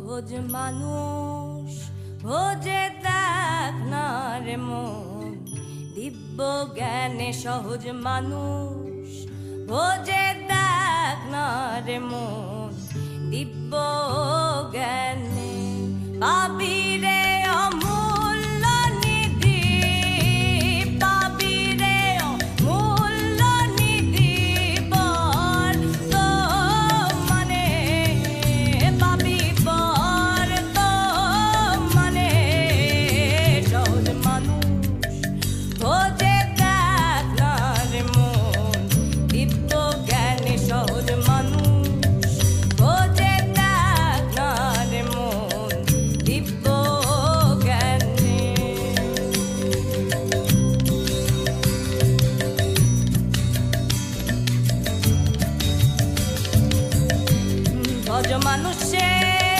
সহজ মানুষ ভোজে দেখ না রে মন, দিব্য জ্ঞানে সহজ মানুষ ভোজে দেখ না রে মন, দিব্য